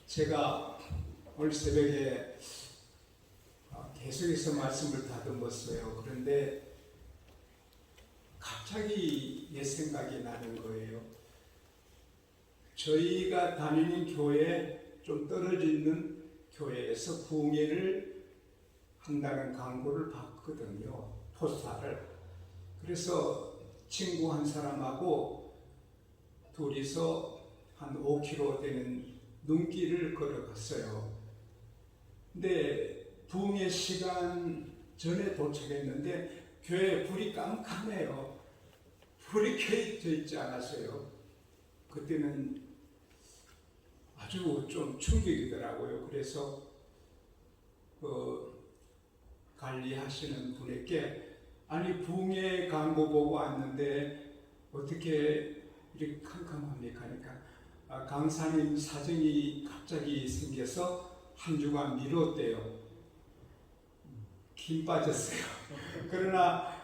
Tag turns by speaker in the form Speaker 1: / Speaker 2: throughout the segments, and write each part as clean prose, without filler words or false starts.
Speaker 1: 제가 오늘 새벽에 계속해서 말씀을 다듬었어요. 그런데 갑자기 옛 생각이 나는 거예요. 저희가 다니는 교회 좀 떨어져 있는 교회에서 부흥회를 한다는 광고를 봤거든요. 포스터를. 그래서 친구 한 사람하고 둘이서 한 5km 되는 눈길을 걸어갔어요. 근데 부흥회 시간 전에 도착했는데 교회에 불이 깜깜해요. 불이 켜져 있지 않았어요. 그때는 아주 좀 충격이더라고요. 그래서 관리하시는 분에게 아니 부흥회 광고 보고 왔는데 어떻게 이렇게 캄캄합니까? 하니까 강사님 사정이 갑자기 생겨서 한 주간 미뤘대요. 힘 빠졌어요. 그러나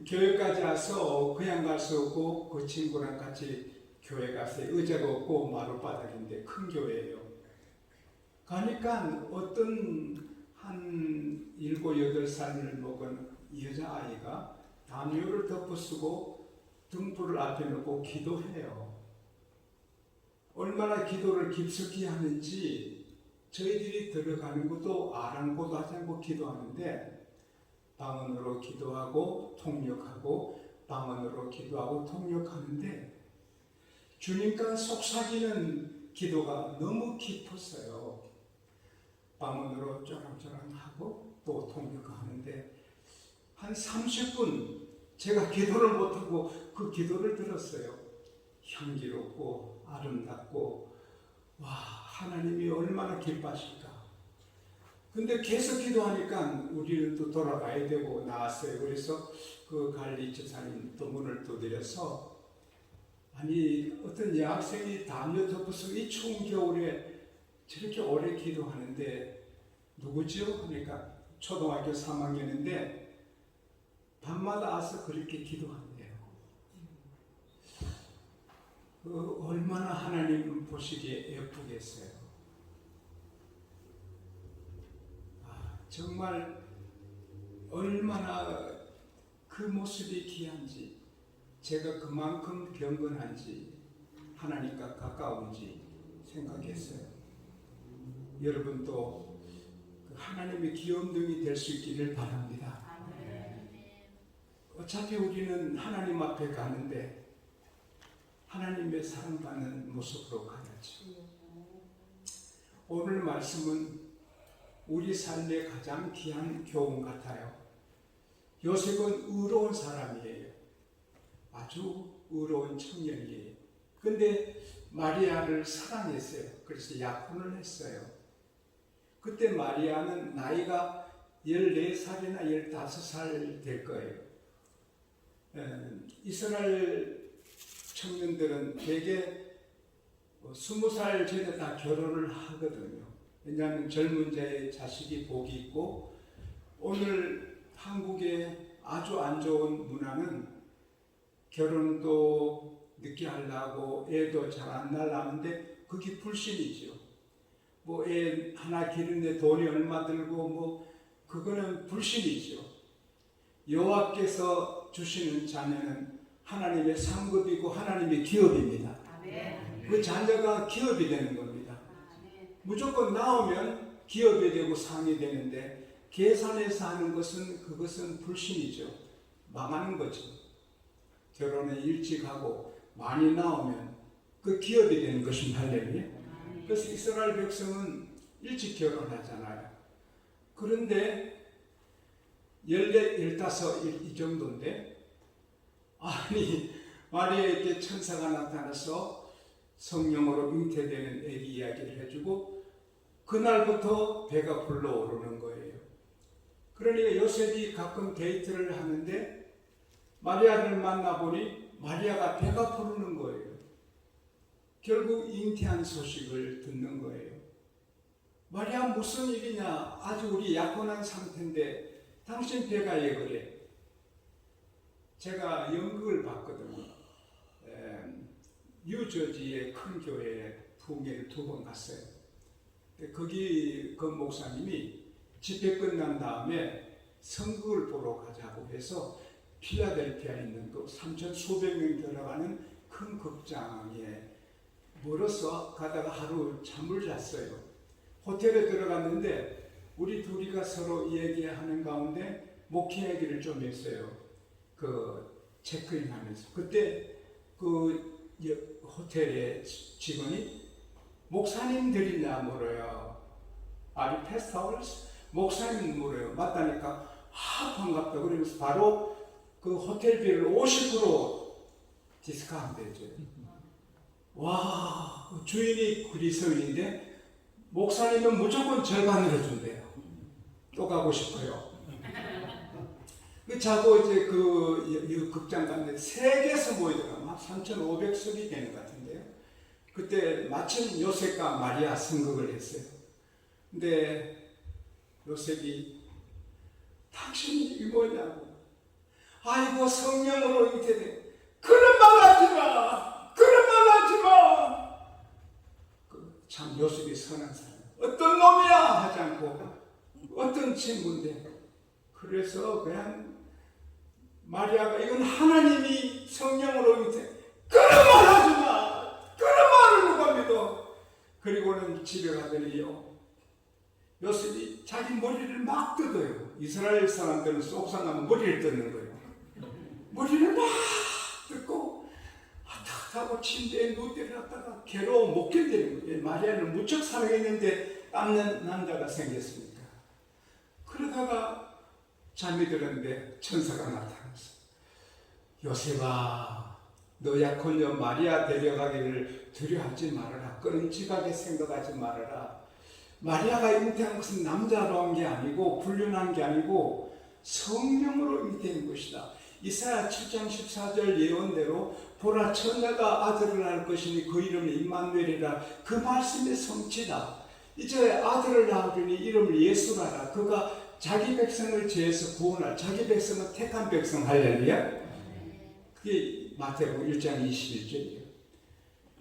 Speaker 1: 교회까지 와서 그냥 갈 수 없고 그 친구랑 같이 교회 가서 의자가 없고 마룻바닥인데 큰 교회예요. 가니까 어떤 한 7, 8살을 먹은 여자아이가 담요를 덮어쓰고 등불을 앞에 놓고 기도해요. 얼마나 기도를 깊숙이 하는지 저희들이 들어가는 것도 아랑곳 하지 않고 기도하는데 방언으로 기도하고 통역하고 방언으로 기도하고 통역하는데 주님과 속삭이는 기도가 너무 깊었어요. 방언으로 쩌랑쩌랑하고 또 통역하는데 한 30분 제가 기도를 못하고 그 기도를 들었어요. 향기롭고 아름답고 와 하나님이 얼마나 기뻐하실까. 근데 계속 기도하니까 우리는 또 돌아가야 되고 나왔어요. 그래서 그 관리 집사님 또 문을 두드려서 아니 어떤 여학생이 담요 덮어서 이 추운 겨울에 저렇게 오래 기도하는데 누구죠? 그러니까 초등학교 3학년인데 밤마다 와서 그렇게 기도한대요. 얼마나 하나님 보시기에 예쁘겠어요. 정말 얼마나 그 모습이 귀한지, 제가 그만큼 경건한지, 하나님과 가까운지 생각했어요. 여러분도 하나님의 귀염둥이 될 수 있기를 바랍니다. 어차피 우리는 하나님 앞에 가는데 하나님의 사랑받는 모습으로 가야죠. 오늘 말씀은 우리 삶의 가장 귀한 교훈 같아요. 요셉은 의로운 사람이에요. 아주 의로운 청년이에요. 근데 마리아를 사랑했어요. 그래서 약혼을 했어요. 그때 마리아는 나이가 14살이나 15살 될 거예요. 이스라엘 청년들은 대개 20살 전에 다 결혼을 하거든요. 왜냐하면 젊은 자의 자식이 복이 있고 오늘 한국의 아주 안 좋은 문화는 결혼도 늦게 하려고 애도 잘 안 낳는데 그게 불신이죠. 뭐 애 하나 기르는데 돈이 얼마 들고 뭐 그거는 불신이죠. 여호와께서 주시는 자녀는 하나님의 상급이고 하나님의 기업입니다. 그 자녀가 기업이 되는 겁니다. 무조건 나오면 기업이 되고 상이 되는데 계산해서 하는 것은 그것은 불신이죠. 망하는 거죠. 결혼에 일찍 하고 많이 나오면 그 기업이 되는 것입니다. 할렐루야. 그래서 이스라엘 백성은 일찍 결혼하잖아요. 그런데 14, 15 이 정도인데 아니 마리아에게 천사가 나타나서 성령으로 잉태되는 아기 이야기를 해주고 그날부터 배가 불러오르는 거예요. 그러니까 요셉이 가끔 데이트를 하는데 마리아를 만나보니 마리아가 배가 부르는 거예요. 결국 잉태한 소식을 듣는 거예요. 마리아 무슨 일이냐? 아주 우리 약혼한 상태인데 당신 배가 왜 그래? 제가 연극을 봤거든요. 뉴저지의 큰 교회에 부흥회를 2번 갔어요. 거기 그 목사님이 집회 끝난 다음에 성극을 보러 가자고 해서 필라델피아에 있는 그 3천 수백 명 들어가는 큰 극장에 멀어서 가다가 하루 잠을 잤어요. 호텔에 들어갔는데 우리 둘이가 서로 얘기하는 가운데 목회 얘기를 좀 했어요. 그 체크인하면서 그때 그 호텔의 직원이 목사님들이냐 물어요. Are you pastors? 목사님 물어요. 맞다니까 반갑다 그러면서 바로 그 호텔비를 50% 디스카운트 해줘요. 와, 주인이 그리스도인인데 목사님은 무조건 절반으로 준대요. 또 가고 싶어요. 자고 이제 그 극장 갔는데 세 개에서 모이더라고요. 막 3,500석이 되는 것 같은데요. 그때 마침 요셉과 마리아 선극을 했어요. 근데 요셉이 당신이 뭐냐고. 아이고 성령으로 잉태돼. 그런 말 하지 마. 그런 말 하지 마. 참 요셉이 선한 사람. 어떤 놈이야 하지 않고 어떤 친구인데. 그래서 그냥 마리아가 이건 하나님이 성령으로 잉태. 그런 말 하지 마. 그런 말을 누가 믿어. 그리고는 집에 가더니요. 요셉이 자기 머리를 막 뜯어요. 이스라엘 사람들은 속상하면 머리를 뜯는 거예요. 머리를 막 뜯고 탁하고 침대에 누워들었다가 괴로워 못 견디는 거예요. 마리아를 무척 사랑했는데 땀난 남자가 생겼으니까. 그러다가 잠이 들었는데 천사가 나타났어. 요셉아, 너 약혼녀 마리아 데려가기를 두려워하지 말아라. 끔찍하게 생각하지 말아라. 마리아가 잉태한 것은 남자로 한 게 아니고 불륜한 게 아니고 성령으로 잉태한 것이다. 이사야 7장 14절 예언대로 보라 처녀가 아들을 낳을 것이니 그 이름이 임마누엘이라. 그 말씀의 성취다. 이제 아들을 낳으니 이름을 예수라라. 그가 자기 백성을 죄에서 구원할 자기 백성은 택한 백성. 할렐루야. 그게 마태복음 1장 21절이에요.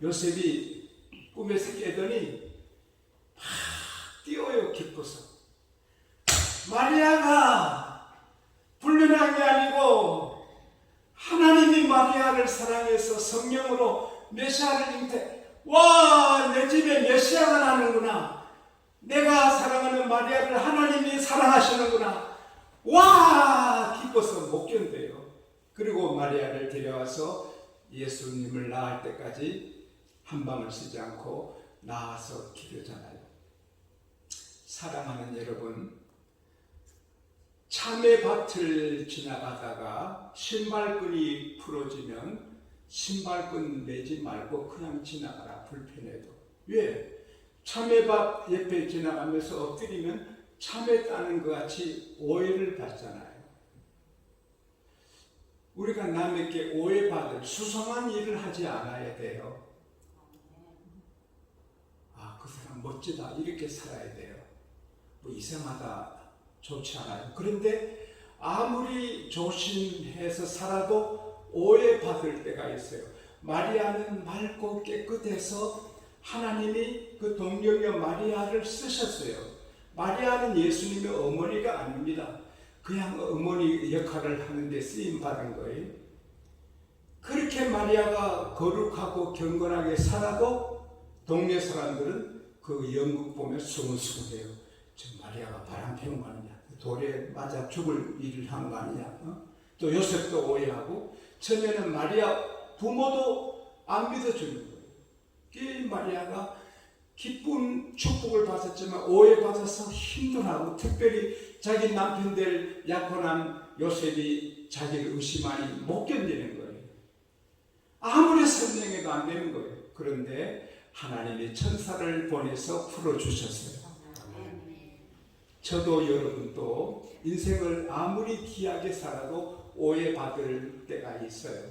Speaker 1: 요셉이 꿈에서 깨더니 막 뛰어요. 기뻐서. 마리아가 불륜한 게 아니고 하나님이 마리아를 사랑해서 성령으로 메시아를 잉태. 와, 내 집에 메시아가 나는구나. 내가 사랑하는 마리아를 하나님이 사랑하시는구나. 와, 기뻐서 못 견뎌요. 그리고 마리아를 데려와서 예수님을 낳을 때까지 한 방울 쓰지 않고 낳아서 기르잖아요. 사랑하는 여러분, 참외밭을 지나가다가 신발끈이 풀어지면 신발끈 매지 말고 그냥 지나가라. 불편해도. 왜? 참외밭 옆에 지나가면서 엎드리면 참외 따는 것 같이 오해를 받잖아요. 우리가 남에게 오해받을 수상한 일을 하지 않아야 돼요. 아, 그 사람 멋지다. 이렇게 살아야 돼요. 뭐 이상하다. 좋지 않아요. 그런데 아무리 조심해서 살아도 오해받을 때가 있어요. 마리아는 맑고 깨끗해서 하나님이 그 동정녀 마리아를 쓰셨어요. 마리아는 예수님의 어머니가 아닙니다. 그냥 어머니 역할을 하는데 쓰임받은 거예요. 그렇게 마리아가 거룩하고 경건하게 살아도 동네 사람들은 그 연극 보면 수근수근해요. 저 마리아가 바람 피운 거 아니냐. 돌에 맞아 죽을 일을 한 거 아니냐. 또 요셉도 오해하고 처음에는 마리아 부모도 안 믿어주는 거예요. 이 마리아가 기쁜 축복을 받았지만 오해받아서 힘들어하고 특별히 자기 남편 될 약혼한 요셉이 자기를 의심하니 못 견디는 거예요. 아무리 설명해도 안 되는 거예요. 그런데 하나님이 천사를 보내서 풀어주셨어요. 저도 여러분도 인생을 아무리 귀하게 살아도 오해받을 때가 있어요.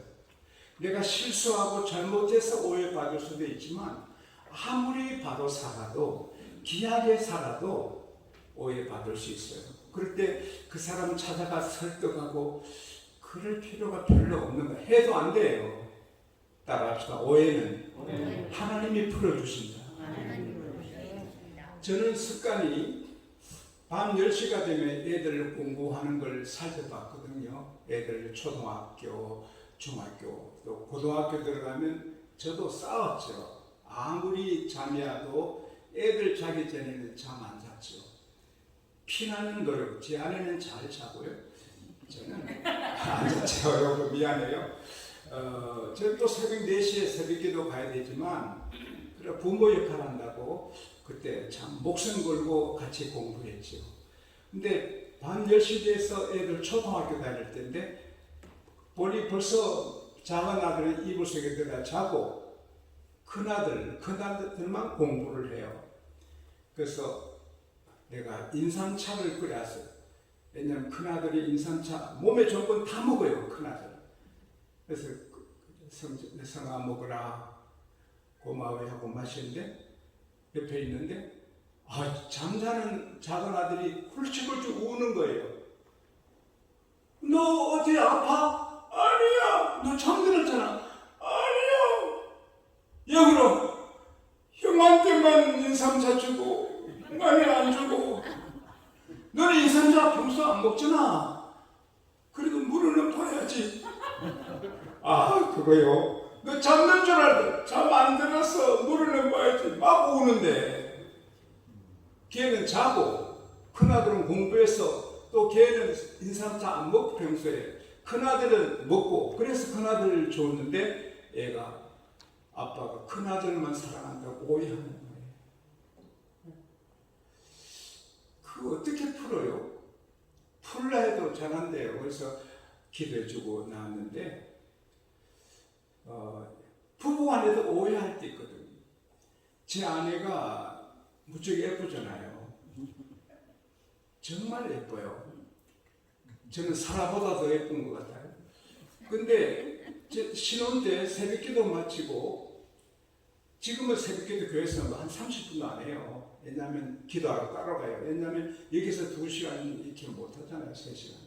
Speaker 1: 내가 실수하고 잘못해서 오해받을 수도 있지만 아무리 바로 살아도 귀하게 살아도 오해받을 수 있어요. 그럴 때 그 사람 찾아가 설득하고 그럴 필요가 별로 없는 거예요. 해도 안 돼요. 따라합시다. 오해는 하나님이 풀어주신다. 저는 습관이 밤 10시가 되면 애들 공부하는 걸 살펴봤거든요. 애들 초등학교, 중학교, 또 고등학교 들어가면 저도 싸웠죠. 아무리 잠이 와도 애들 자기 전에는 잠 안 잤죠. 피나는 노력, 제 아내는 잘 자고요. 저는 안 잤죠. 여러분 미안해요. 저는 또 새벽 4시에 새벽기도 가야 되지만 그래 부모 역할 한다고 그때 참 목숨 걸고 같이 공부했죠. 근데 밤 10시 돼서 애들 초등학교 다닐 때인데 보니 벌써 작은 아들은 이불 속에 들어가 자고 큰아들만 공부를 해요. 그래서 내가 인삼차를 끓였어요. 왜냐면 큰아들이 인삼차 몸에 좋은 건 다 먹어요. 큰아들. 그래서 성아 먹으라 고마워요 하고 마시는데 옆에 있는데 잠자는 작은 아들이 훌쩍훌쩍 우는 거예요. 너 어디 아파? 아니야. 너 잠들었잖아. 아니야. 야 그럼 형한테만 인삼차 주고 많이 안 주고 너는 인삼차 평소 안 먹잖아. 그래도 물은 봐야지. 그거요. 너 잠든 줄 알고 잠 안 들었어. 물을 봐야지. 막 우는데 걔는 자고 큰아들은 공부해서 또 걔는 인삼차 안 먹고 평소에 큰아들은 먹고 그래서 큰아들을 줬는데 애가 아빠가 큰아들만 사랑한다고 오해하는 거예요. 그거 어떻게 풀어요? 풀라 해도 잘한대요. 그래서 기도해주고 나왔는데 부부간에도 오해할 때 있거든요. 제 아내가 무척 예쁘잖아요. 정말 예뻐요. 저는 사라보다 더 예쁜 것 같아요. 근데 신혼 때 새벽기도 마치고 지금은 새벽기도 교회에서 한 30분도 안 해요. 왜냐하면 기도하러 따라가요. 왜냐하면 여기서 2시간 이렇게 못하잖아요. 3시간.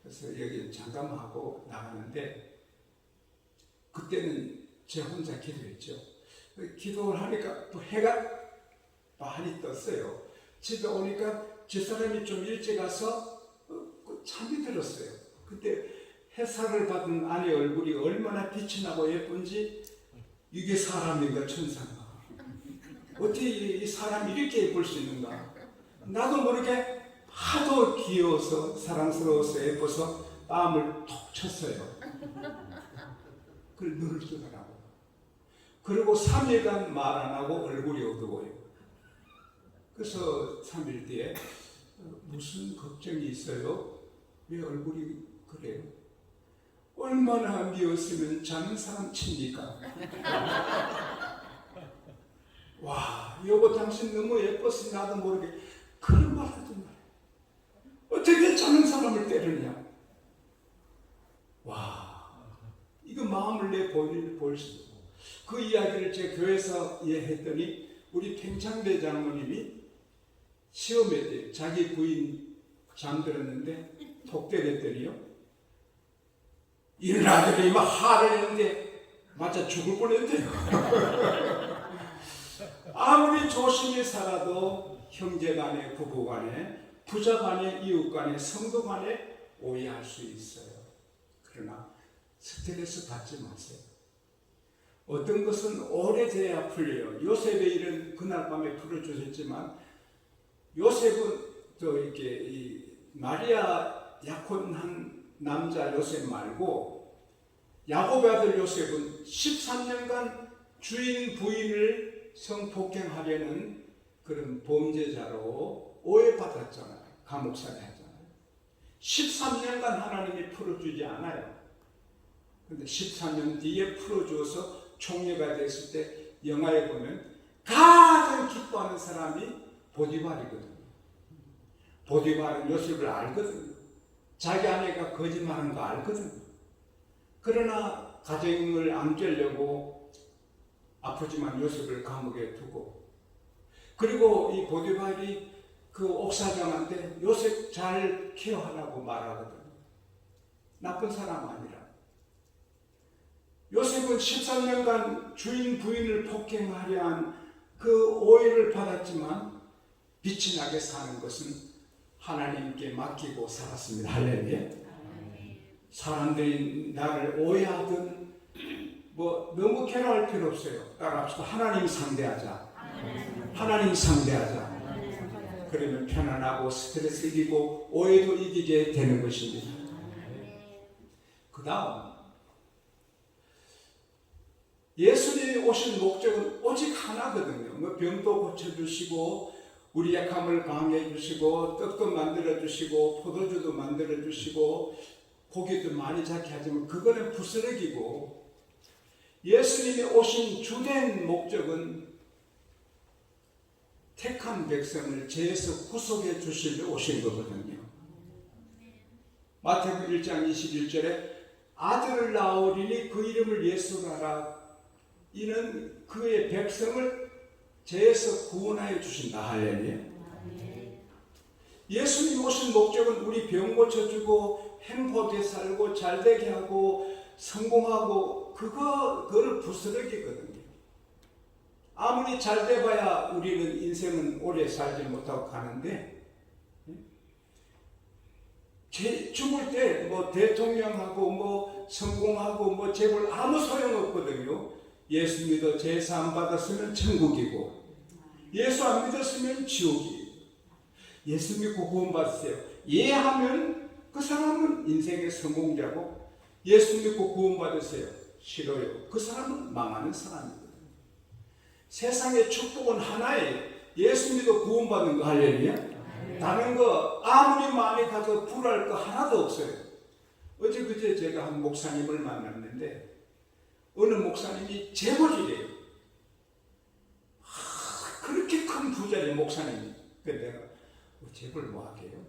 Speaker 1: 그래서 여기 잠깐 하고 나가는데 그때는 제 혼자 기도했죠. 기도를 하니까 또 해가 많이 떴어요. 집에 오니까 집사람이 좀 일찍 와서 잠이 들었어요. 그때 햇살을 받은 아내 얼굴이 얼마나 빛이 나고 예쁜지 이게 사람인가 천사인가 어떻게 이 사람이 이렇게 예쁠 수 있는가. 나도 모르게 하도 귀여워서 사랑스러워서 예뻐서 땀을 톡 쳤어요. 그걸 눈을 뜨더라고요. 그리고 3일간 말 안 하고 얼굴이 어두워요. 그래서 3일 뒤에 무슨 걱정이 있어요? 왜 얼굴이 그래요? 얼마나 미웠으면 자는 사람 칩니까? 와, 여보 당신 너무 예뻤으니 나도 모르게 그런 말 하지 말아요. 어떻게 자는 사람을 때리냐? 와, 이거 마음을 내 보일 수 있고 그 이야기를 제 교회에서 이해했더니 우리 팽창대 장모님이 시험회 때 자기 부인 잠들었는데 독대됐더니요. 이런 아들이 막 화를 했는데 맞아 죽을 뻔했대요. 아무리 조심히 살아도 형제 간에 부부 간에 부자 간에 이웃 간에 성도 간에 오해할 수 있어요. 그러나 스트레스 받지 마세요. 어떤 것은 오래돼야 풀려요. 요셉의 일은 그날 밤에 풀어주셨지만 요셉은 또 이렇게 이 마리아 약혼한 남자 요셉 말고 야곱의 아들 요셉은 13년간 주인 부인을 성폭행하려는 그런 범죄자로 오해받았잖아요. 감옥살이 하잖아요. 13년간 하나님이 풀어주지 않아요. 근데 13년 뒤에 풀어줘서 총리가 됐을 때 영화에 보면 가장 기뻐하는 사람이 보디발이거든요. 보디발은 요셉을 알거든요. 자기 아내가 거짓말하는 거 알거든요. 그러나 가정을 안 깨려고 아프지만 요셉을 감옥에 두고 그리고 이 보디발이 그 옥사장한테 요셉 잘 케어하라고 말하거든요. 나쁜 사람 아니라. 요셉은 13년간 주인 부인을 폭행하려 한 그 오해를 받았지만 빛이 나게 사는 것은 하나님께 맡기고 살았습니다. 할렐루야. 사람들이 나를 오해하든 뭐 너무 괴로워할 필요 없어요. 따라합시다. 하나님 상대하자. 하나님 상대하자. 그러면 편안하고 스트레스 이기고 오해도 이기게 되는 것입니다. 그 다음 예수님이 오신 목적은 오직 하나거든요. 뭐 병도 고쳐주시고 우리 약함을 강해 주시고 떡도 만들어 주시고 포도주도 만들어 주시고 고기도 많이 잡게 하지만 그거는 부스러기고, 예수님이 오신 주된 목적은 택한 백성을 죄에서 구속해 주시려 오신 거거든요. 마태복음 1장 21절에 아들을 낳으리니 그 이름을 예수라라. 이는 그의 백성을 죄에서 구원하여 주신다. 할렐루야. 예수님 오신 목적은 우리 병 고쳐주고 행복하게 살고 잘되게 하고 성공하고 그거를 부스러기거든요. 아무리 잘돼봐야 우리는 인생은 오래 살지 못하고 가는데, 죽을 때 뭐 대통령하고 뭐 성공하고 뭐 재벌 아무 소용없거든요. 예수 믿어 제사 안 받았으면 천국이고, 예수 안 믿었으면 지옥이에요. 예수 믿고 구원 받으세요. 예 하면 그 사람은 인생의 성공자고, 예수 믿고 구원 받으세요. 싫어요. 그 사람은 망하는 사람이거든요. 세상의 축복은 하나예요. 예수 믿어 구원 받는 거. 할렐루야. 다른 거 아무리 많이 가도 불할 거 하나도 없어요. 어제 그제 제가 한 목사님을 만났는데 어느 목사님이 재벌이래요. 그렇게 큰 부자리 목사님이. 근데 내가 재벌 뭐 하게요?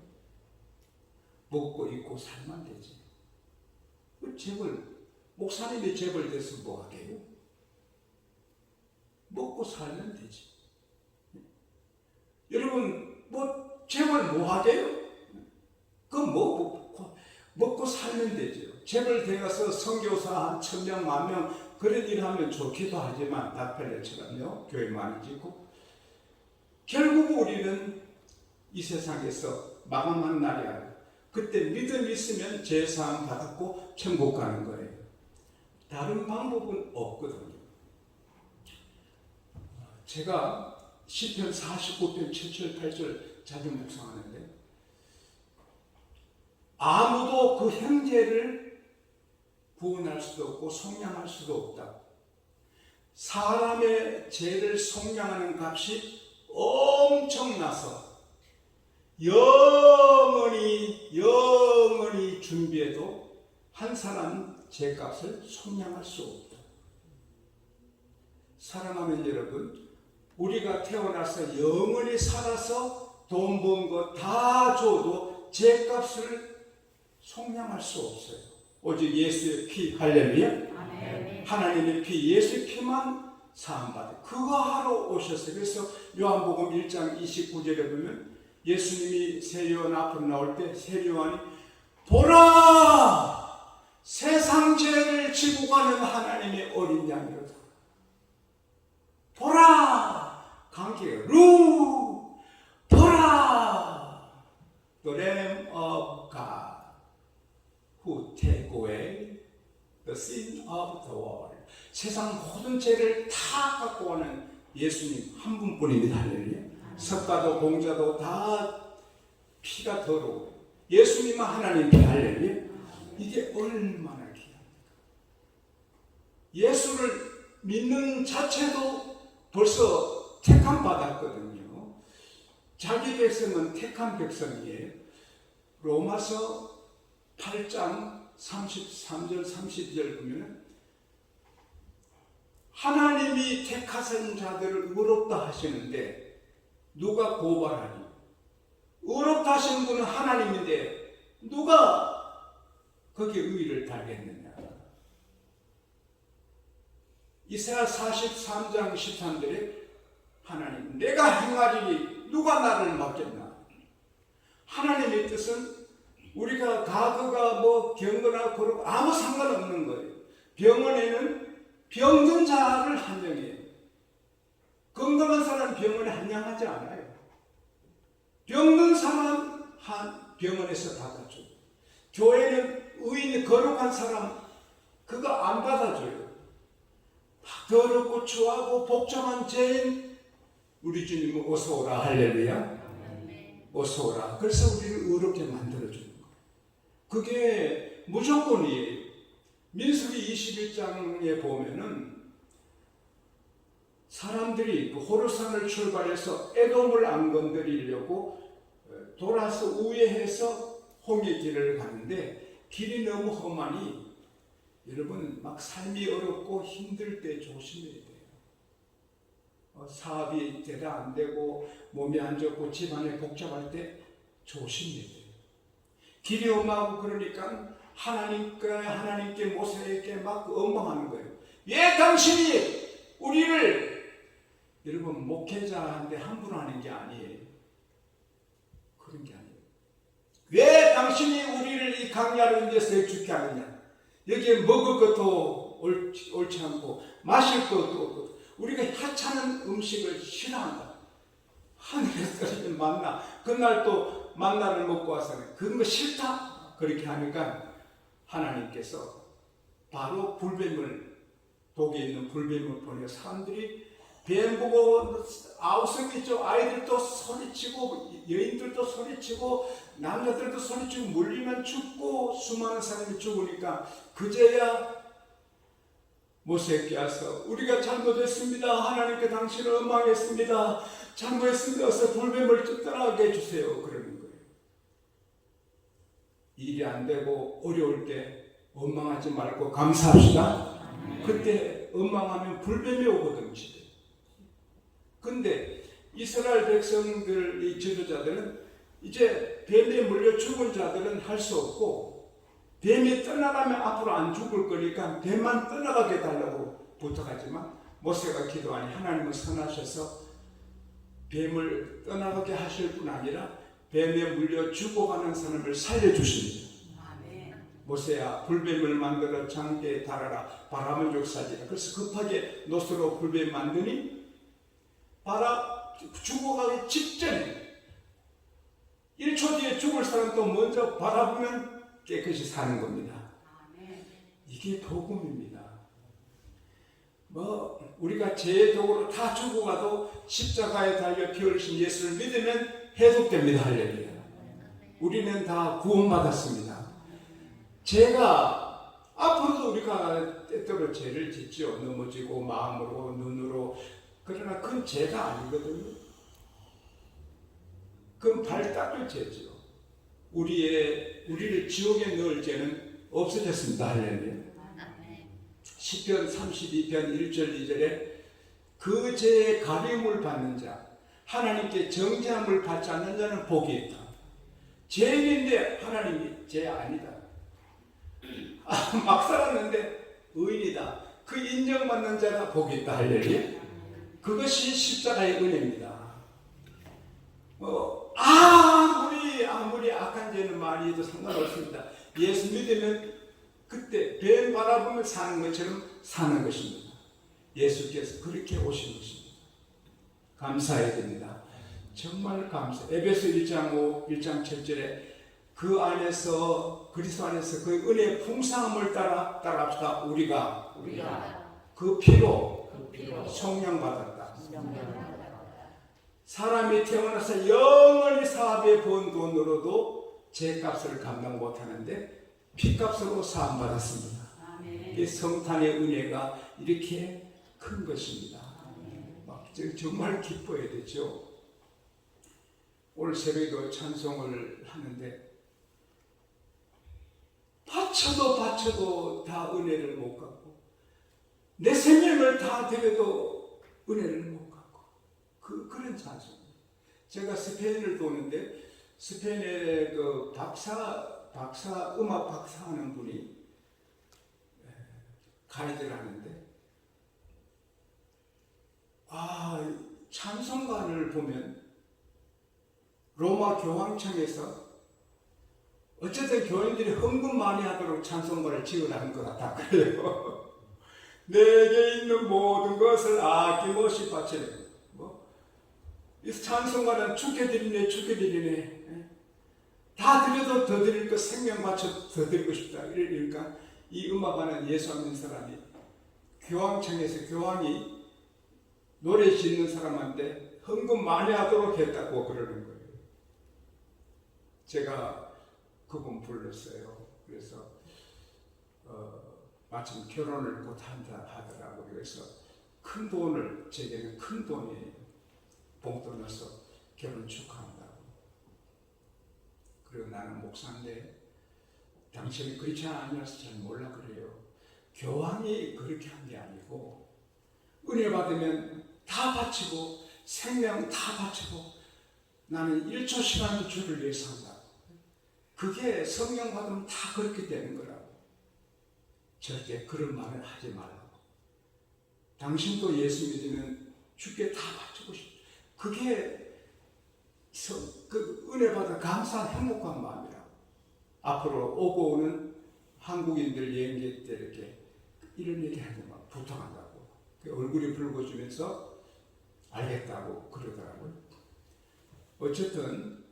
Speaker 1: 먹고 입고 살면 되지. 재벌, 목사님이 재벌 돼서 뭐 하게요? 먹고 살면 되지. 여러분, 뭐 재벌 뭐 하게요? 그건 먹고 살면 되죠. 재벌 되어서 선교사 한 1000명, 10,000명 그런 일 하면 좋기도 하지만 닥펠레처럼요. 교회 많이 짓고. 결국 우리는 이 세상에서 마감한 날이야. 그때 믿음 있으면 제사함 받았고 천국 가는 거예요. 다른 방법은 없거든요. 제가 시편 49편 7절 8절 자주 묵상하는데, 아무도 그 형제를 구원할 수도 없고 속량할 수도 없다. 사람의 죄를 속량하는 값이 엄청나서 영원히 준비해도 한 사람 죄값을 속량할 수 없다. 사랑하는 여러분, 우리가 태어나서 영원히 살아서 돈 번 거 다 줘도 죄값을 속량할 수 없어요. 오직 예수의 피, 할렐루야. 아멘. 하나님의 피, 예수의 피만 사함받아 그거 하러 오셨어요. 그래서 요한복음 1장 29절에 보면 예수님이 세례요한 앞으로 나올 때 세례요한이 보라! 세상 죄를 지고 가는 하나님의 어린 양이로다. 보라! 관계 루! 보라! The Lamb of God who take away the sin of the world. 세상 모든 죄를 다 갖고 오는 예수님 한 분뿐입니다. 할렐루야. 석가도 공자도 다 피가 더러워요. 예수님은 하나님 피. 할렐루야. 이게 얼마나 귀합니까? 예수를 믿는 자체도 벌써 택함 받았거든요. 자기 백성은 택한 백성이에요. 로마서 8장 33절 32절 보면 하나님이 택하신 자들을 의롭다 하시는데 누가 고발하니? 의롭다 하신 분은 하나님인데 누가 거기에 의의를 달겠느냐? 이사야 43장 13절에 하나님, 내가 행하리니 누가 나를 막겠나? 하나님의 뜻은 우리가 가거가 뭐 경거나 그러고 아무 상관없는 거예요. 병원에는 병든 자를 한정해요. 건강한 사람 병원에 한양하지 않아요. 병든 사람 한 병원에서 받아줘요. 교회는 의인 거룩한 사람 그거 안 받아줘요. 더럽고 추하고 복잡한 죄인 우리 주님은 어서 오라. 할렐루야. 어서 오라. 그래서 우리를 의롭게 만들어주는 거예요. 그게 무조건이에요. 민수기 21장에 보면은 사람들이 그 호르산을 출발해서 에돔을 안 건드리려고 돌아서 우회해서 홍해 길을 가는데 길이 너무 험하니 여러분 막 삶이 어렵고 힘들 때 조심해야 돼요. 사업이 제대로 안 되고 몸이 안 좋고 집안에 복잡할 때 조심해야 돼요. 길이 험하고 그러니까 하나님께 모세에게 막 원망하는 거예요. 왜 당신이 우리를 여러분 목회자한테 함부로 하는 게 아니에요. 그런 게 아니에요. 왜 당신이 우리를 이 강야로 인해서 죽게 하느냐. 여기에 먹을 것도 옳지 않고 마실 것도 없고 우리가 하찮은 음식을 싫어한다. 하늘에서 떨어진 만나 그날 또 만나를 먹고 와서는 그런 거 싫다. 그렇게 하니까 하나님께서 바로 불뱀을 독에 있는 불뱀을 보내 사람들이 뱀 보고 아우성이죠. 아이들도 소리치고 여인들도 소리치고 남자들도 소리치고 물리면 죽고 수많은 사람이 죽으니까 그제야 모세에게 와서 우리가 잘못했습니다. 하나님께 당신을 원망했습니다. 잘못했습니다. 어서 불뱀을 떠나게 해주세요. 그러는 거예요. 일이 안 되고 어려울 때 원망하지 말고 감사합시다. 그때 원망하면 불뱀이 오거든 집에. 근데 이스라엘 백성들 이 지도자들은 이제 뱀에 물려 죽은 자들은 할 수 없고 뱀이 떠나가면 앞으로 안 죽을 거니까 뱀만 떠나가게 해달라고 부탁하지만 모세가 기도하니 하나님은 선하셔서 뱀을 떠나가게 하실 뿐 아니라 뱀에 물려 죽어가는 사람을 살려주십니다. 모세야 불뱀을 만들어 장대에 달아라. 바람을 족사지라. 그래서 급하게 노스로 불뱀 만드니 죽어가기 직전에 1초 뒤에 죽을 사람도 먼저 바라보면 깨끗이 사는 겁니다. 이게 복음입니다. 우리가 죄의 도구로 다 죽어가도 십자가에 달려 피 흘리신 예수를 믿으면 해독됩니다. 할렐루야. 우리는 다 구원받았습니다. 죄가 앞으로도 우리가 때때로 죄를 짓죠. 넘어지고 마음으로 눈으로. 그러나 그건 죄가 아니거든요. 그건 발 닦을 죄죠. 우리를 지옥에 넣을 죄는 없어졌습니다. 할렐루야. 시편 32편 1절 2절에 그 죄의 가림을 받는 자 하나님께 정죄함을 받지 않는 자는 복이 있다. 죄인인데 하나님이 죄 아니다. 막 살았는데 의인이다. 그 인정받는 자가 복이 있다. 할렐루야. 그것이 십자가의 은혜입니다. 아무리 악한 죄는 많이 해도 상관없습니다. 예수 믿으면 그때 뱀 바라보며 사는 것처럼 사는 것입니다. 예수께서 그렇게 오신 것입니다. 감사해야 됩니다. 정말 감사해요. 에베소 1장 7절에 그 안에서 그리스도 안에서 그 은혜의 풍성함을 따라합시다. 우리가 그 피로 성령 받았다. 사람이 태어나서 영원히 사업에 번 돈으로도 죄값을 감당 못하는데 피값으로 사함받았습니다. 이 성탄의 은혜가 이렇게 큰 것입니다. 정말 기뻐야 되죠. 오늘 새벽에도 찬송을 하는데 바쳐도 다 은혜를 못 갖고 내 생명을 다 드려도 은혜를 못 갖고 그런 찬송. 제가 스페인을 도는데 스페인의 그 음악 박사 하는 분이 가이드를 하는데 찬송가를 보면 로마 교황청에서 어쨌든 교인들이 헌금 많이 하도록 찬송가를 지으라는 것 같다 그래요. 내게 있는 모든 것을 아낌없이 바치는 이 찬송가는 죽게 드리네 죽게 드리네 다 드려도 더 드릴 거 생명 바쳐 더 드리고 싶다. 이러니까 이 음악하는 예수 믿는 사람이 교황청에서 교황이 노래 짓는 사람한테 헌금 많이 하도록 했다고 그러는 거예요. 제가 그분 불렀어요. 그래서 마침 결혼을 못 한다 하더라고요. 그래서 큰 돈을, 제게는 큰 돈이 봉투 넣어서 결혼 축하한다고. 그리고 나는 목사인데 당신이 그렇지 않아서 잘 몰라 그래요. 교황이 그렇게 한 게 아니고 은혜 받으면 다 바치고 생명 다 바치고 나는 1초 시간도 주를 위해 산다고. 그게 성령 받으면 다 그렇게 되는 거라고. 절대 그런 말을 하지 말라고. 당신도 예수 믿으면 주께 다 바치고 싶다. 그게 그 은혜 받아 감사한 행복한 마음이라고. 앞으로 오고 오는 한국인들 여행객 때 이렇게 이런 얘기 하고 막 부탁한다고. 얼굴이 붉어지면서 알겠다고 그러더라고요. 어쨌든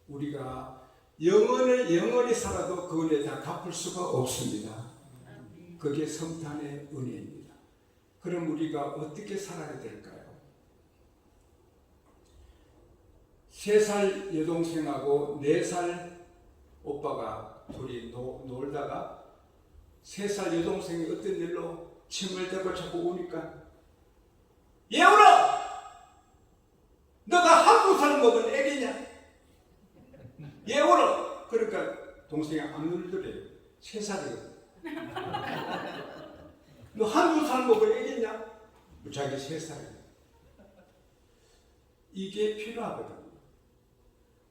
Speaker 1: 우리가 영원히 살아도 그 은혜 다 갚을 수가 없습니다. 그게 성탄의 은혜입니다. 그럼 우리가 어떻게 살아야 될까요? 3살 여동생하고 4살 오빠가 둘이 놀다가 3살 여동생이 어떤 일로 침을 대고 자꾸 오니까 예원아! 너가 한두 살 먹은 애기냐? 예원아! 그러니까 동생이 안 놀더래요. 3살이거든. 너 한두 살 먹은 애기냐? 자기 3살이야. 이게 필요하거든.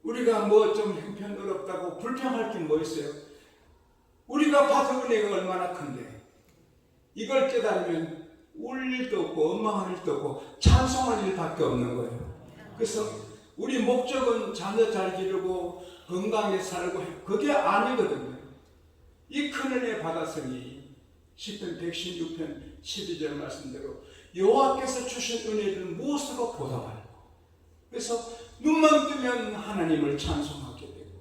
Speaker 1: 우리가 뭐 좀 형편어렵다고 불평할 게 뭐 있어요? 우리가 받은 은혜가 얼마나 큰데 이걸 깨달으면 울 일도 없고 원망할 일도 없고 찬송할 일밖에 없는 거예요. 그래서 우리 목적은 자녀 잘 기르고 건강하게 살고 그게 아니거든요. 이 큰 은혜 받았으니 시편 116편 12절 말씀대로 여호와께서 주신 은혜를 무엇으로 보답할까? 그래서 눈만 뜨면 하나님을 찬송하게 되고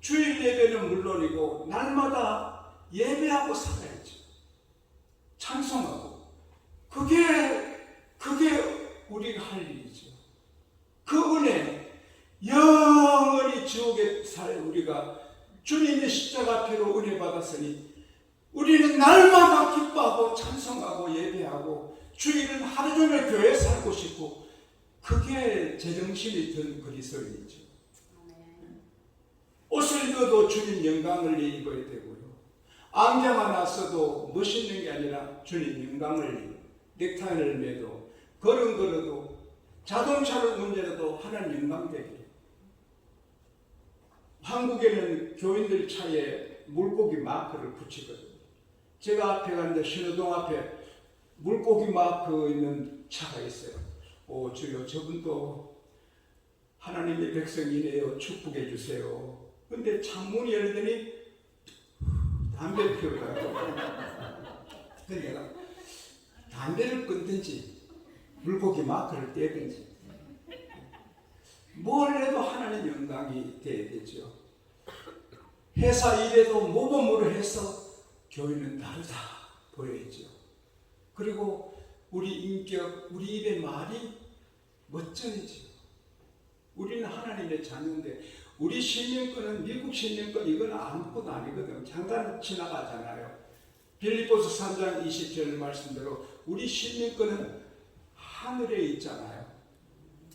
Speaker 1: 주일 예배는 물론이고 날마다 예배하고 살아야죠. 찬송하고 그게 우리가 할 일이죠. 그 은혜 영원히 지옥에 살 우리가 주님의 십자가 피로 은혜 받았으니 우리는 날마다 기뻐하고 찬송하고 예배하고 주일은 하루 종일 교회에 살고 싶고 그게 제정신이 든 그리스도인이죠. 옷을 입어도 주님 영광을 입어야 되고요. 안경 하나 써도 멋있는 게 아니라 주님 영광을 넥타이를 매도 걸어도 자동차를 운전해도 하나님 영광 되게. 한국에는 교인들 차에 물고기 마크를 붙이거든요. 제가 앞에 갔는데 신호동 앞에 물고기 마크 있는 차가 있어요. 주여 저분도 하나님의 백성이네요. 축복해 주세요. 근데 창문이 열더니 담배를 피우더라고요. 그래서 내가 담배를 끊든지 물고기 마크를 떼든지 뭘 해도 하나님 영광이 돼야 되죠. 회사 일에도 모범으로 해서 교회는 다르다 보여야죠. 그리고 우리 인격, 우리 입의 말이 멋져야죠. 우리는 하나님의 자녀인데 우리 신령권은 미국 신령권 이건 아무것도 아니거든. 잠깐 지나가잖아요. 빌립보서 3장 20절 말씀대로 우리 신령권은 하늘에 있잖아요.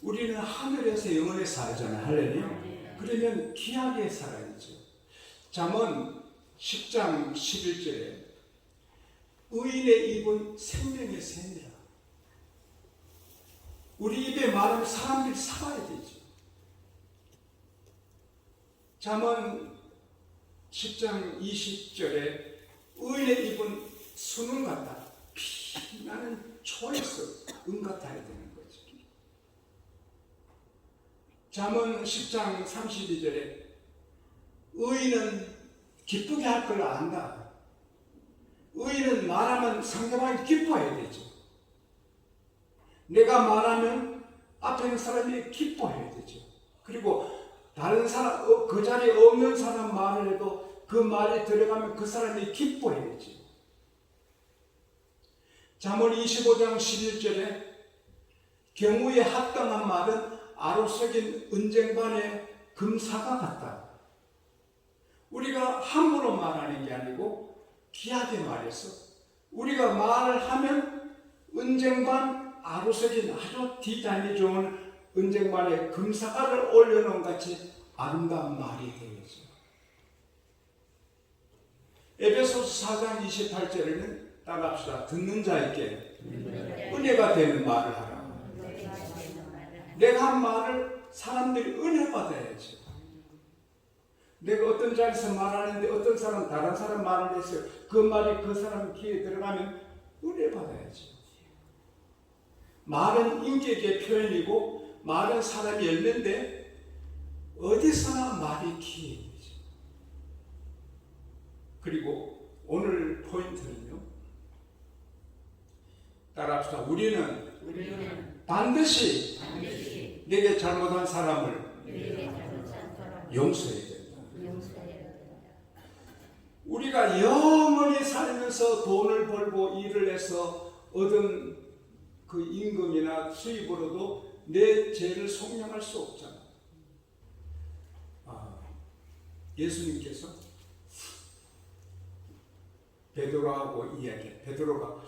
Speaker 1: 우리는 하늘에서 영원히 살잖아요. 할렐루야. 그러면 귀하게 살아야죠. 잠언 10장 11절에 의인의 입은 생명의 샘이라. 우리 입에 말하면 사람들이 살아야 되죠. 잠언 10장 20절에 의인의 입은 수능 같다. 피나는 초에서 은 같아야 되는 거죠. 잠언 10장 32절에 의인은 기쁘게 할 걸 안다. 의인은 말하면 상대방이 기뻐해야 되죠. 내가 말하면 앞에 있는 사람이 기뻐해야 되죠. 그리고 다른 사람, 그 자리에 없는 사람 말을 해도 그 말이 들어가면 그 사람이 기뻐해야지. 잠언 25장 11절에 경우에 합당한 말은 아로새긴 은쟁반의 금사가 같다. 우리가 함부로 말하는 게 아니고 귀하게 말해서 우리가 말을 하면 은쟁반 아로새긴 아주 디자인이 좋은 은쟁반에 금사과를 올려놓은 같이 아름다운 말이 되겠죠. 에베소서 4장 28절에는 따라합시다. 듣는 자에게 은혜가 되는 말을 하라. 내가 한 말을 사람들이 은혜 받아야죠. 내가 어떤 자리에서 말하는데 어떤 사람 다른 사람 말을 했어요. 그 말이 그 사람 귀에 들어가면 은혜 받아야죠. 말은 인격의 표현이고 말은 사람이 열는데 어디서나 말이 귀에 있죠. 그리고 오늘 포인트는요. 따라합시다. 우리는 반드시 내게 잘못한 사람을 용서해야 된다. 우리가 영원히 살면서 돈을 벌고 일을 해서 얻은 그 임금이나 수입으로도 내 죄를 속량할 수 없잖아. 예수님께서 베드로하고 베드로가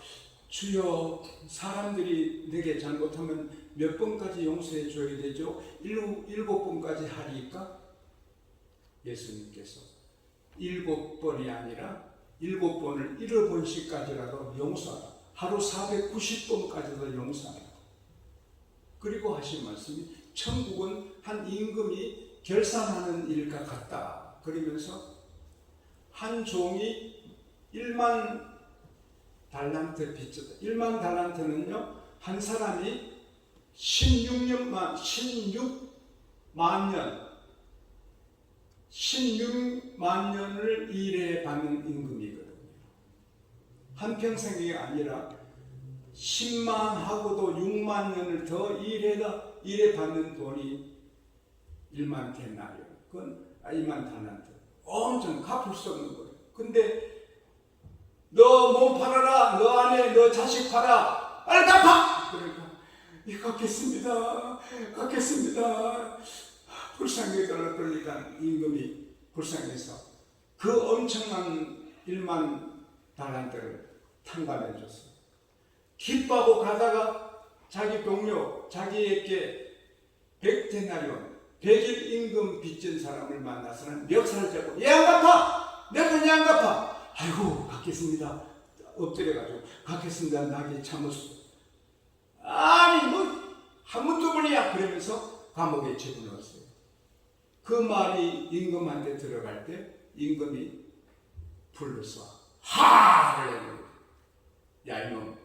Speaker 1: 주여 사람들이 내게 잘못하면 몇 번까지 용서해 줘야 되죠? 7번까지 하리까? 예수님께서 7번이 아니라 7번을 7번씩까지라도 용서하라. 하루 490번까지도 용서하라. 그리고 하신 말씀이 천국은 한 임금이 결산하는 일과 같다. 그러면서 한 종이 1만 달란트 빚졌다. 1만 달란트는요, 한 사람이 16만 년을 일해 받는 임금이거든요. 한평생이 아니라 10만 하고도 6만 년을 더 일해 받는 돈이 1만 데나리온. 그건 2만 달란트. 엄청 갚을 수 없는 거예요. 근데 너 몸 팔아라. 너 아내, 너 자식 팔아. 빨리 갚아! 그러니까 갚겠습니다. 불쌍하게 떨리니까 임금이 불쌍해서 그 엄청난 1만 달란트를 탕감해 줬어요. 기뻐하고 가다가 자기 동료, 자기에게 100데나리온, 100일 임금 빚진 사람을 만나서는 멱살을 잡고 얘 안 갚아! 내 돈이 안 갚아! 아이고 갚겠습니다. 엎드려가지고 갚겠습니다. 나게 참았어. 아니 뭐 한 번 두 번이야 그러면서 감옥에 집어넣었어요. 그 말이 임금한테 들어갈 때 임금이 불러서 하를 야 이놈,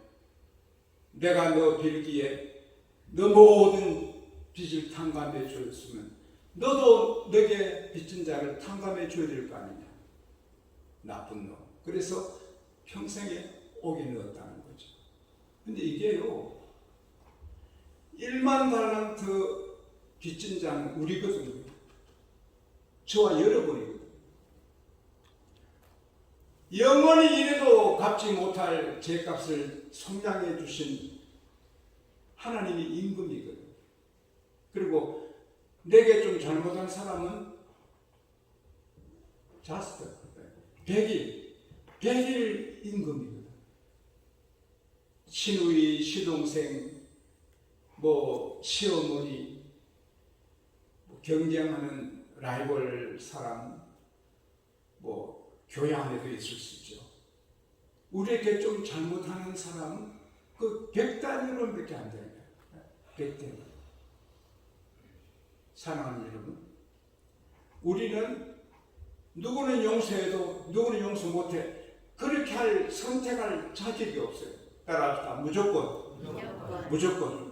Speaker 1: 내가 너 빌기에 너 모든 빚을 탕감해 줬으면 너도 내게 빚진 자를 탕감해 줘야 될 거 아니냐. 나쁜 놈. 그래서 평생에 옥에 넣었다는 거죠. 근데 이게요, 1만 달란트 빚진 자는 우리거든요. 저와 여러분이거든요. 영원히 이래도 갚지 못할 죄값을 속량해 주신 하나님이 임금이거든요. 그리고 내게 좀 잘못한 사람은 자스트 100일 임금이거든. 시누이, 시동생, 시어머니, 경쟁하는 라이벌 사람, 교회 안에도 있을 수 있죠. 우리에게 좀 잘못하는 사람은 그 100단위로밖에 안 됩니다. 100단위. 사랑하는 여러분, 우리는 누구는 용서해도 누구는 용서 못해. 그렇게 선택할 자격이 없어요. 따라합시다. 무조건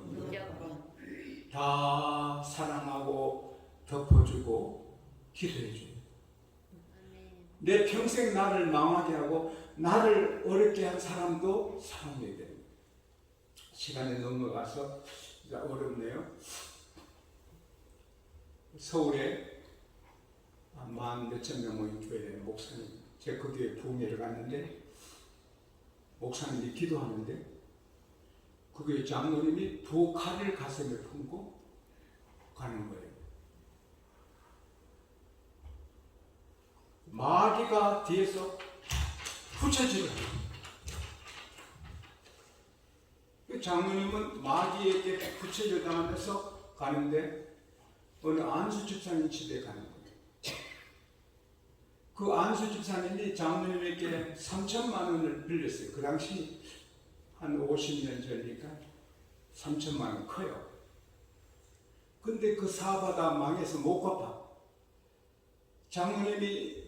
Speaker 1: 다 사랑하고 덮어주고 기도해줘요. 내 평생 나를 망하게 하고 나를 어렵게 한 사람도 사랑해야 됩니다. 시간이 넘어가서 진짜 어렵네요. 서울에 만 몇천 명 모인 교회에 목사님, 제가 그 교회 부흥회를 갔는데 목사님이 기도하는데 그 교회 장로님이 두 칼을 가슴에 품고 가는 거예요. 마귀가 뒤에서 부채질을 해요. 그 장로님은 마귀에게 부채질 당하면서 가는데 어느 안수 집사님 집에 가는 거예요. 그 안수 집사님이 장로님에게 3천만 원을 빌렸어요. 그 당시 한 50년 전이니까 3천만 원 커요. 근데 그 사업하다 망해서 못 갚아. 장로님이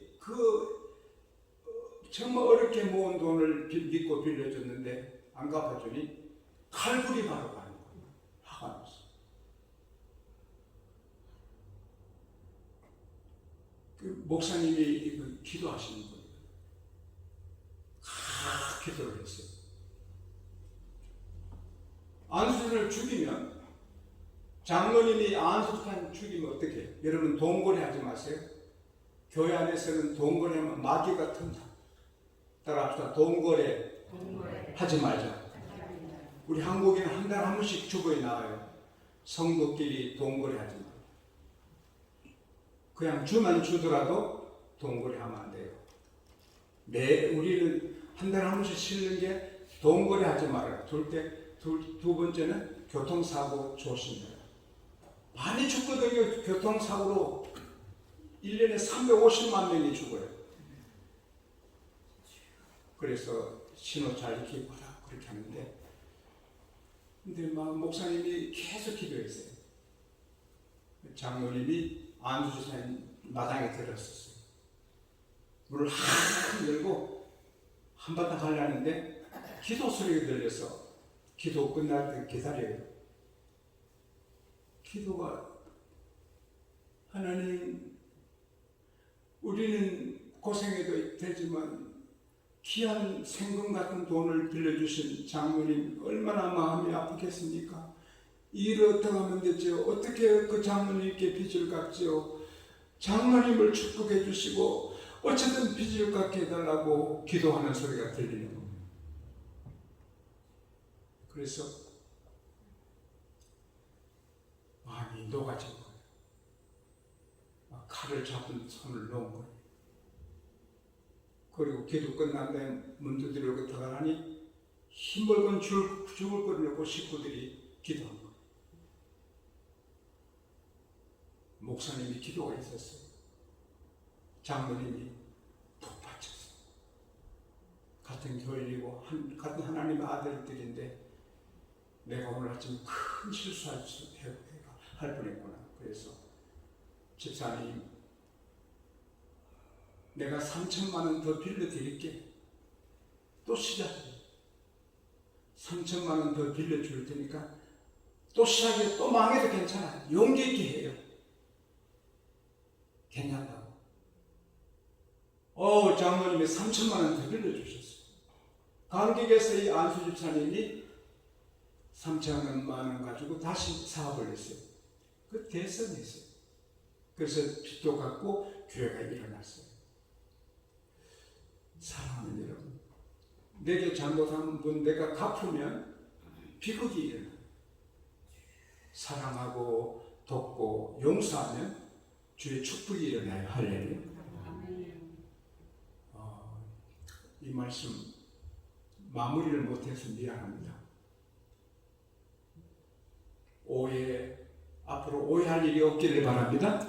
Speaker 1: 정말 어렵게 모은 돈을 믿고 빌려줬는데 안 갚아주니 칼불이 바로 가는 거예요. 화가 났어. 그 목사님이 기도하시는 거예요. 기도를 했어요. 안수를 죽이면, 장로님이 안수를 죽이면 어떻게 해요? 여러분 돈거래 하지 마세요. 교회 안에서는 돈거래하면 마귀가 튼다. 따라합시다. 돈거래 하지 말자. 우리 한국에는 한 달에 한 번씩 주보에 나와요. 성도끼리 돈거래 하지 마. 그냥 주만 주더라도 돈거래 하면 안 돼요. 우리는 한 달에 한 번씩 실는 게 돈거래 하지 말아요. 두 번째는 교통사고 조심해요. 많이 죽거든요. 교통사고로 1년에 350만 명이 죽어요. 그래서 신호 잘 익히고 하라 그렇게 하는데, 근데 목사님이 계속 기도했어요. 장로님이 안수주사님 마당에 들었었어요. 문을 확 열고 한바탕 하려는데 기도 소리가 들려서 기도 끝날 때 기다려요. 기도가, 하나님, 우리는 고생해도 되지만 귀한 생금 같은 돈을 빌려주신 장로님 얼마나 마음이 아프겠습니까? 이 일을 어떻게 하면 되죠? 어떻게 그 장로님께 빚을 갚지요? 장로님을 축복해 주시고 어쨌든 빚을 갚게 해달라고 기도하는 소리가 들리는 겁니다. 그래서 마음이 녹아진 거예요. 칼을 잡은 손을 놓은 거예요. 그리고 기도 끝난 다음에 문 두드리고 들어가니 힘벌건 죽을 거를 놓고 식구들이 기도한 거예요. 목사님이 기도가 있었어요. 장로님이 북받쳤어요. 같은 교인이고 같은 하나님의 아들들인데 내가 오늘 아침 큰 실수할 뻔했구나. 그래서 집사님, 내가 3천만 원 더 빌려드릴게. 또 시작해. 3천만 원 더 빌려줄 테니까 또 시작해. 또 망해도 괜찮아. 용기 있게 해요. 괜찮다고. 장로님이 3천만 원 더 빌려주셨어요. 감격에서 이 안수 집사님이 3천만 원 가지고 다시 사업을 했어요. 그 대성했어요. 그래서 빚도 갚고 교회가 일어났어요. 사랑하는 여러분, 내게 잘못한 분 내가 갚으면 비극이 일어나요. 사랑하고 돕고 용서하면 주의 축복이 일어나요. 할렐루야. 이 말씀 마무리를 못해서 미안합니다. 앞으로 오해할 일이 없기를 바랍니다.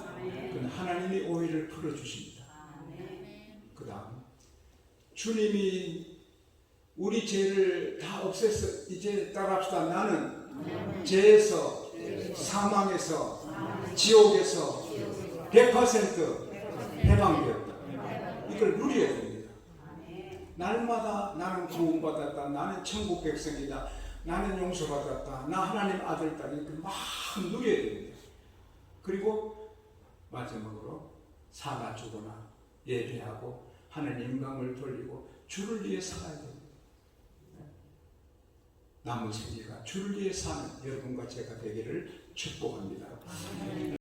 Speaker 1: 그건 하나님이 오해를 풀어주십니다. 그 다음 주님이 우리 죄를 다 없애서 이제 따라합시다. 나는 죄에서, 사망에서, 지옥에서 100% 해방되었다. 이걸 누려야 됩니다. 날마다 나는 구원받았다. 나는 천국 백성이다. 나는 용서받았다. 나 하나님 아들, 딸이 막 누려야 됩니다. 그리고 마지막으로 사과주거나 예배하고 하나님 영광을 돌리고 주를 위해 살아야 됩니다. 남은 생기가 주를 위해 사는 여러분과 제가 되기를 축복합니다.